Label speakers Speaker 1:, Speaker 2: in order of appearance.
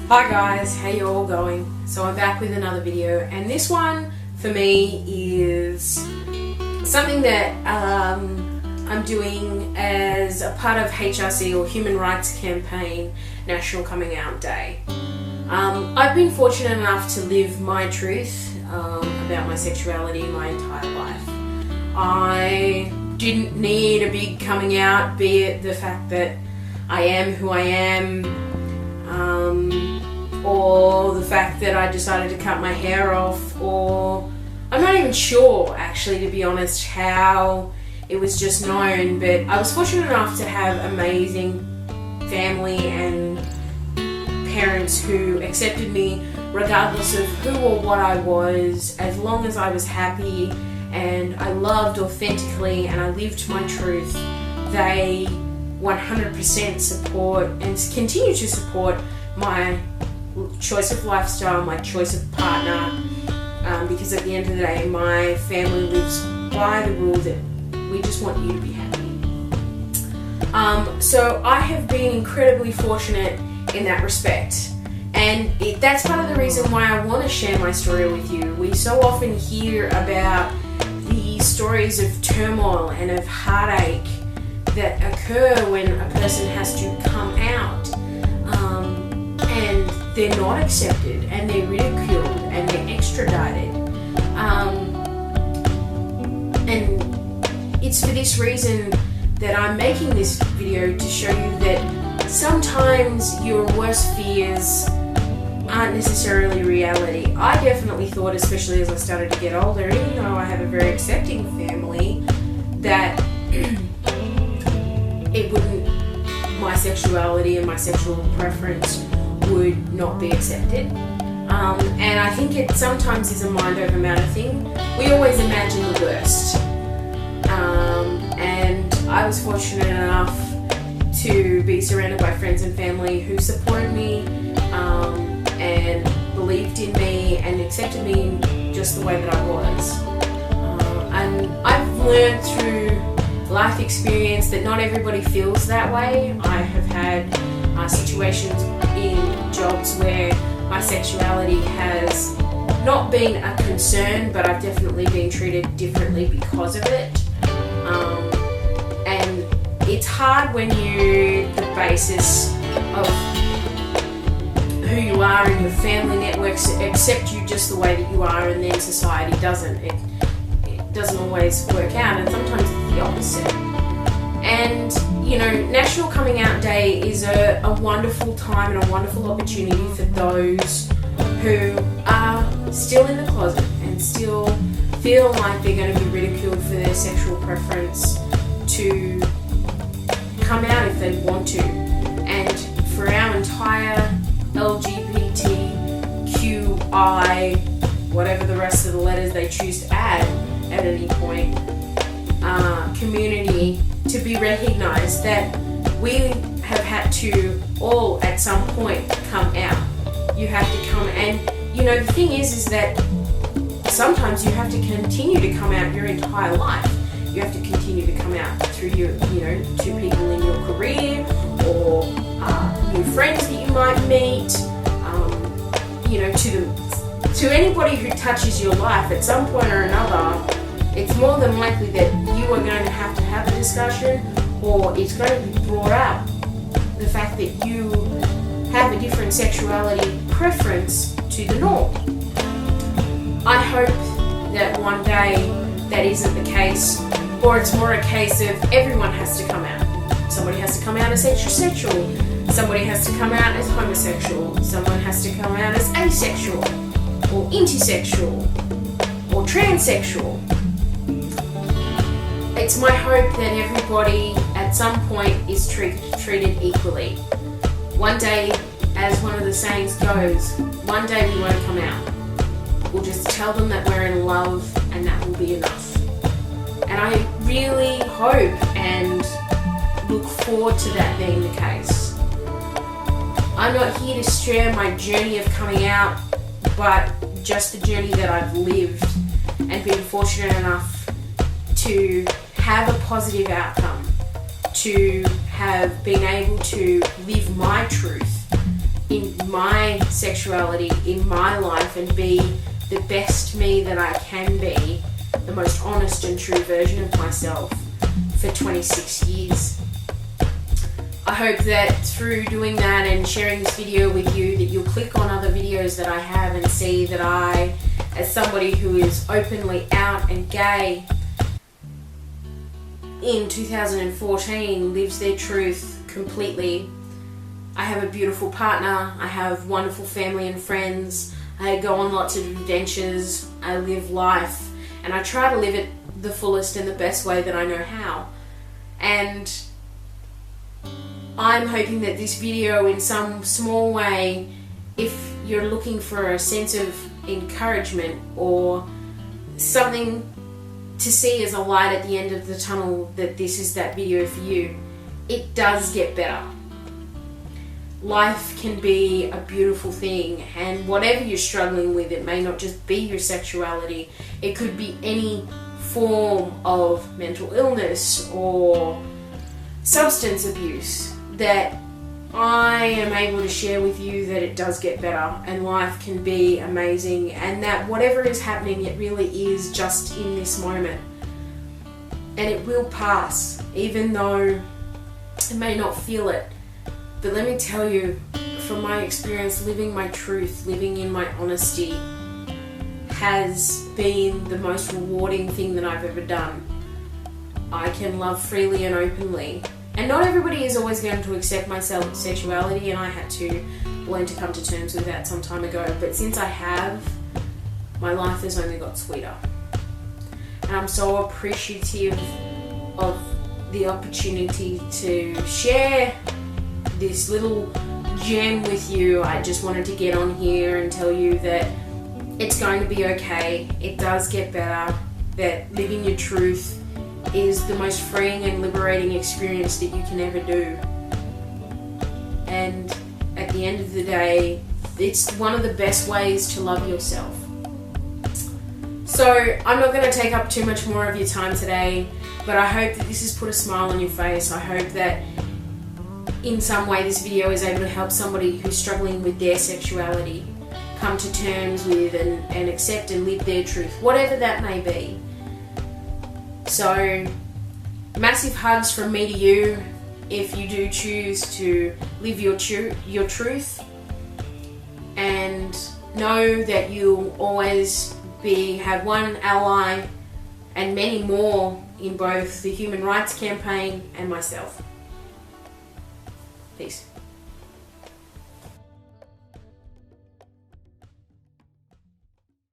Speaker 1: Hi guys, how you all going? So I'm back with another video, and this one for me is something that I'm doing as a part of HRC, or Human Rights Campaign National Coming Out Day. I've been fortunate enough to live my truth about my sexuality my entire life. I didn't need a big coming out, be it the fact that I am who I am, or the fact that I decided to cut my hair off, or I'm not even sure, actually, to be honest, how it was just known. But I was fortunate enough to have amazing family and parents who accepted me regardless of who or what I was, as long as I was happy and I loved authentically and I lived my truth. They 100% support and continue to support my choice of lifestyle, my choice of partner, because at the end of the day my family lives by the rule that we just want you to be happy. So I have been incredibly fortunate in that respect, and that's part of the reason why I want to share my story with you. We so often hear about the stories of turmoil and of heartache that occur when a person has to come out, and they're not accepted, and they're ridiculed, and they're extradited. And it's for this reason that I'm making this video, to show you that sometimes your worst fears aren't necessarily reality. I definitely thought, especially as I started to get older, even though I have a very accepting family, that my sexuality and my sexual preference would not be accepted. And I think it sometimes is a mind over matter thing. We always imagine the worst. And I was fortunate enough to be surrounded by friends and family who supported me and believed in me and accepted me just the way that I was. And I've learned through life experience that not everybody feels that way. I have had situations in jobs where my sexuality has not been a concern, but I've definitely been treated differently because of it. And it's hard when the basis of who you are and your family networks accept you just the way that you are, and then society doesn't. It doesn't always work out, and sometimes it's the opposite. And National Coming Out Day is a wonderful time and a wonderful opportunity for those who are still in the closet and still feel like they're going to be ridiculed for their sexual preference to come out if they want to. And for our entire LGBTQI, whatever the rest of the letters they choose to add at any point, community, to be recognized that we have had to all at some point come out. You have to come, and the thing is that sometimes you have to continue to come out your entire life. You have to continue to come out through your, to people in your career, or new friends that you might meet, to anybody who touches your life at some point or another. It's more than likely that you are going to have a discussion, or it's going to be brought up, the fact that you have a different sexuality preference to the norm. I hope that one day that isn't the case, or it's more a case of everyone has to come out. Somebody has to come out as heterosexual, somebody has to come out as homosexual, someone has to come out as asexual, or intersexual, or transsexual. It's my hope that everybody at some point is treated equally. One day, as one of the sayings goes, one day we won't come out. We'll just tell them that we're in love, and that will be enough. And I really hope and look forward to that being the case. I'm not here to share my journey of coming out, but just the journey that I've lived and been fortunate enough to have a positive outcome, to have been able to live my truth in my sexuality, in my life, and be the best me that I can be, the most honest and true version of myself for 26 years. I hope that through doing that and sharing this video with you, that you'll click on other videos that I have and see that I, as somebody who is openly out and gay in 2014, lives their truth completely. I have a beautiful partner, I have wonderful family and friends, I go on lots of adventures, I live life, and I try to live it the fullest and the best way that I know how. And I'm hoping that this video, in some small way, if you're looking for a sense of encouragement or something to see as a light at the end of the tunnel, that this is that video for you. It does get better. Life can be a beautiful thing, and whatever you're struggling with, it may not just be your sexuality, it could be any form of mental illness or substance abuse, that I am able to share with you that it does get better and life can be amazing, and that whatever is happening, it really is just in this moment, and it will pass, even though you may not feel it. But let me tell you, from my experience, living my truth, living in my honesty, has been the most rewarding thing that I've ever done. I can love freely and openly. And not everybody is always going to accept my sexuality, and I had to learn to come to terms with that some time ago. But since I have, my life has only got sweeter. And I'm so appreciative of the opportunity to share this little gem with you. I just wanted to get on here and tell you that it's going to be okay. It does get better. That living your truth is the most freeing and liberating experience that you can ever do. And at the end of the day, it's one of the best ways to love yourself. So I'm not going to take up too much more of your time today, but I hope that this has put a smile on your face. I hope that in some way this video is able to help somebody who's struggling with their sexuality come to terms with and accept and live their truth, whatever that may be. So massive hugs from me to you if you do choose to live your truth, and know that you'll always have one ally and many more in both the Human Rights Campaign and myself. Peace.